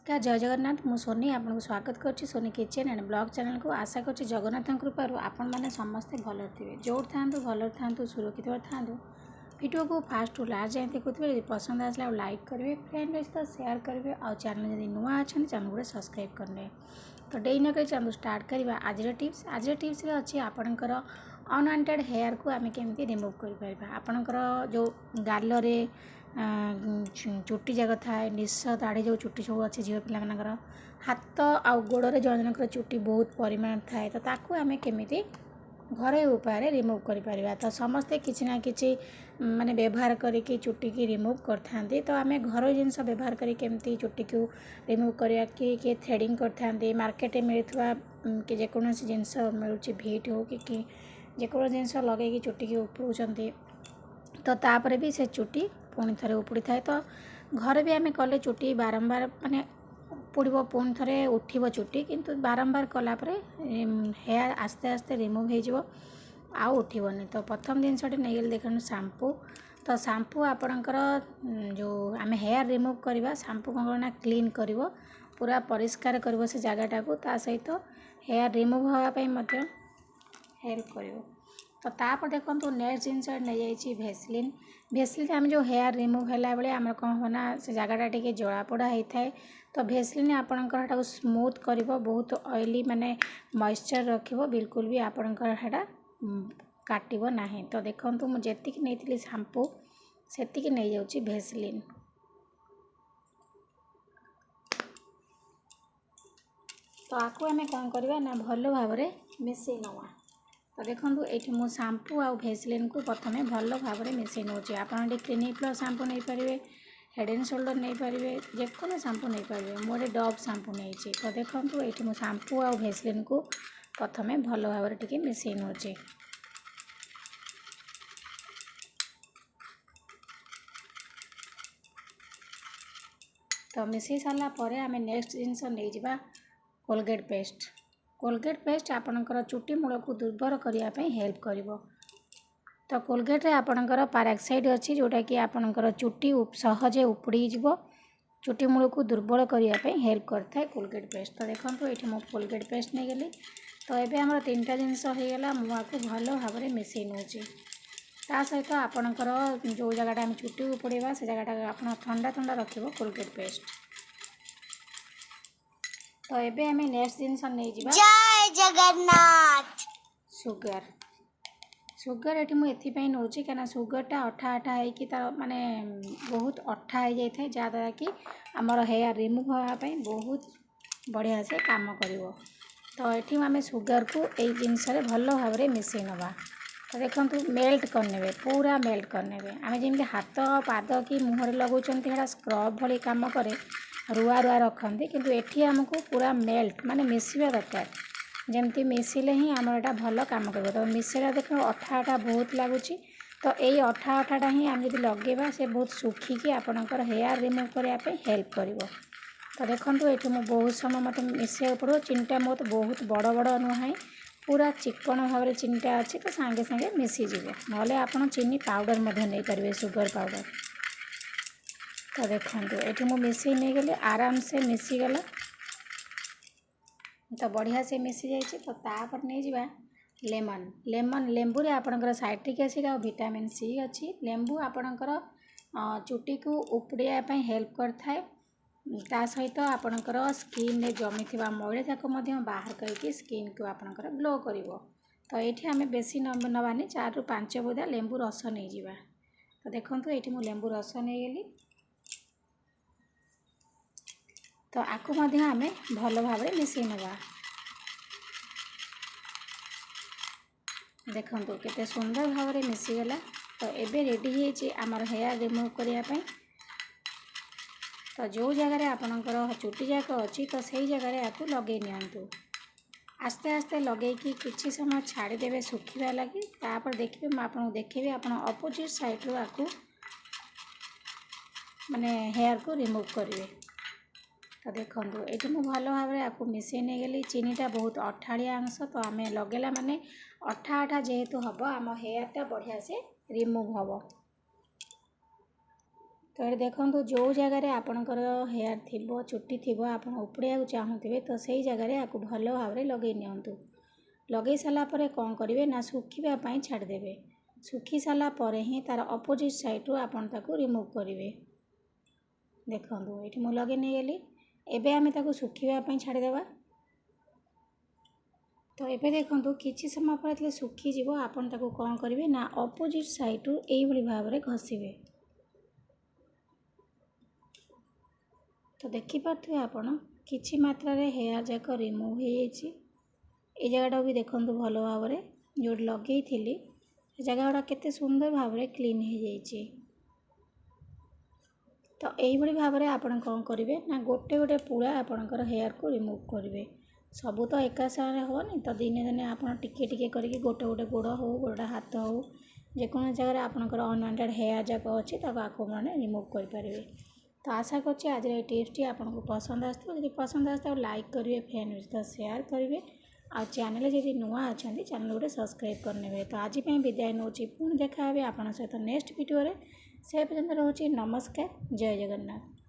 क्या जय जगन्नाथ मु सोनी आपको स्वागत करुच्ची Soni kitchen and blog channel को आशा करुच्ची जगन्नाथ कृपार आपण मैंने समस्ते भल थे जो था भल था सुरक्षित था वीडियो को फास्ट टू लास्ट जाए देखुए पसंद आसला लाइक करेंगे फ्रेंड सहित शेयर करेंगे और चैनल जब नुआ अच्छा चैनल को सब्सक्राइब करेंगे। तो डेरी न कर चैनल स्टार्ट करवा आज टिप्स अच्छी आपणकर अनवांटेड हेयर को आम केमी रिमूव कर आपणकर जो गालरे चुट्टी जाक थाए निश दाढ़ी जो चुट्टी सब अच्छे झील पिला हाथ आ गोड़े जन जन चुट्टी बहुत परिमाण थाए तो ताकू आम केमी घरोई उपाय रिमूव कर तो समस्ते किसी ना कि माने व्यवहार करके चुट्टी की रिमूव करते तो आम घर जिनस व्यवहार करके चुट्टी को रिमूव करवा कि थ्रेडिंग करते मार्केट में मिलता कि जेकोसी जिनस मिलूँ भीट हो कि जेको जिनस लगे चुट्टी की उपड़ुंट तो तापर भी से चुट्टी पुणी थे उपड़ी थाए तो घर भी आम कले चुट्टी बारंबार माने उपड़ो पुणी थे उठब चुट्टी किंतु बारंबार कलापर हेयर आस्ते आस्ते रिमूव हो उठबनी। तो प्रथम जिनसटे नहीं गली देखो शैम्पू तो शैम्पू आपणकर जो आम हेयर रिमूव करवा शैम्पू कौन करना क्लीन कर पूरा परिष्कार कर से जगटा को ता सहित हेयर रिमूव होगापाई हेल्प कर। तो तापर देखो नेक्स्ट जिनस नहीं जाइए भेसलिन आम जो हेयर रिमूव है बेले आम कौन होना से जगटा टी जलापोड़ा होता है तो भेसलिन आपणकर स्मूथ कर बहुत ऑयली माने मॉइस्चर रखिबो बिल्कुल भी आपणकर हेटा काटिबो नाही। तो देखंतु मु जेतिक नैथिली शैम्पू सेतिक नै जाउची भेसलिन। तो आकु आमे कौन करवा ना भल भाव मिसई नवा। तो देखो ये मु शैम्पू आ भेसलिन को प्रथम भल भाव मिसई नौचे आप क्लिनिक प्लस शैम्पू नहीं पारे हेड एंड शोल्डर नहीं पारे जेको शैम्पू नहीं पारे मोटे डव शैम्पू नहीं। तो देखो ये मु शैम्पू आ भेसलिन को प्रथम भल भाव टी मिसई नौचे। तो मिसई सारा पर आम नेक्स्ट जिनस नहीं जावा कोलगेट पेस्ट आपणकर चुट्टी मूल को दुर्बल करने हेल्प कर। तो कोलगेट रे आपणकर पैराक्साइड अच्छी जोटा कि आपणकर चुट्टी सहजे उपड़ी जीव चुट्टी मूल को दुर्बल करने हेल्प करता है कोलगेट पेस्ट। तो देखो ये मो कोलगेट पेस्ट नहीं गली तो ये आम तीन टा जिनस होगा मुझे भल भाव मिसई नौची ता सहित आपणकर जो जगह आम चुट्टी उपड़ा से जगह आप ठंडा ठंडा रखिए कोलगेट पेस्ट। तो ये आम नेक्स्ट जिनस नहीं जावा जय जगन्नाथ सुगर ये मुझे नौची क्या सुगरटा अठा अठा हो माने बहुत अठा हो जाए जहाँद्वारा कि आमर हेयर रिमूव होगापाई बहुत बढ़िया से काम कर। तो ये आम सुगर को यही जिनस भल भाव मिसई नवा। तो देखो मेल्ट करने पूरा मेल्ट करने आम जमी हाथ पाद कि मुहर लगाऊँ स्क्रब भली काम करे रुआ रुआ रखते किंतु एठी हमको पूरा मेल्ट माने मिसवा दरकार जमती मिसिले ही आम एटा भल काम कर। तो मिसेला देख अठा अठा बहुत लगुच तो यही अठा अठाटा ही आम जब लगेगा से बहुत सुखिकी आपणकर हेयर रिमूव करने हेल्प कर। तो देखो ये बहुत समय मत मिसैक पड़ो चीनीटा मत बहुत बड़ बड़ नुहे पूरा चिकन भाव चीनीटा अच्छी तो सांगे सांगे मिसीज ना आप चीनी पाउडर नहीं पारे सुगर पाउडर। तो देखो ये मु मिसई नहीं गली आराम से मिसीगला तो बढ़िया से मिसी जाइए। तो तापर नहीं जावा लेमन लेंबू आपणकर साइट्रिक एसिड और विटामिन सी अच्छी लेंबू आपणकर चुट्टी को उपड़ापी हेल्प करता ता सहित आपणकर स्किन रे जमी थिबा मैला जाक बाहर करके स्किन को आपणकर ग्लो कर। तो ये आम बेसी नबानी 4 ରୁ 5 बुदा लेंबू रस नहीं जावा। तो देखो ये मु लेंबू रस नहीं गली तो आकु आम भल भाव मिसई नवा। देखो केते सुंदर भाव मिसीगला। तो एबे रेडी है आमर हेयर रिमूव करने। तो जो जगह आपणकर चुट्टी जाक अच्छी तो सही जगह आपको लगे नियंतु आस्ते आस्ते लगे कि समय छाड़देवे सुखा लगी तापर देखिए मैं आपको देखेबी आप अपोजिट साइड रू आपको माने हेयर को रिमूव करेंगे। तो देखो ये मुझे भल भाव आपको मिसई नहीं गली चीनीटा बहुत अठाड़िया अंश तो आम लगेला माने अठा अठा जेहेतु हम आम हेयरटा बढ़िया से रिमूव हम। तो ये देखो जो जगार आपणकर हेयर थी चुट्टी थी आप उपड़ाक चाहूे तो सही जगार या भल भाव में लगे नियंतु। लगे सारापर कौन करेंगे ना सुखापी छाड़देवे। सुखी सारापर ही तार अपोजिट साइड आपन ताकू रिमूव करेंगे। देखो ये मुझे लगे नहीं गली एवं आम ताकू सुखापी छाड़देवा। तो ये देखो किसी समय पर सुखीज आपन ताकू कौन करेंगे ना अपोजिट साइड यही भाव में घसीबे। तो देखिपे आपड़ किसी मात्रा रे हेयर जाक रिमूव हो जगटा भी देखो भल भाव में जो लगे थी जगह गुड़ा केते सुंदर भाव में क्लीन हो जाइए। तो यही भाव में आपड़ कौन करेंगे ना गोटे गोटे पूरा आपणकर हेयर को रिमूव करेंगे। सबू तो एका सारे हेनी तो दिने दिने आप टिके करके गोटे गोटे गोड़ हो गोटे हाथ हो जेको जगह आपणकर अनवांटेड हेयर जाक अच्छी आपको मैंने रिमूव करेंगे। तो आशा करछि आज ये टिप्सटी आपको पसंद आसो। यदि पसंद आसता लाइक करेंगे फ्रेंड सहित शेयर करेंगे आ चैनल जब नुआ अच्छा चैनल गोटे सब्सक्राइब करने। तो आज विदाय नौ पुणी देखा आप सहित नेक्स्ट वीडियो से पर्यंत रोचे नमस्कार जय जगन्नाथ।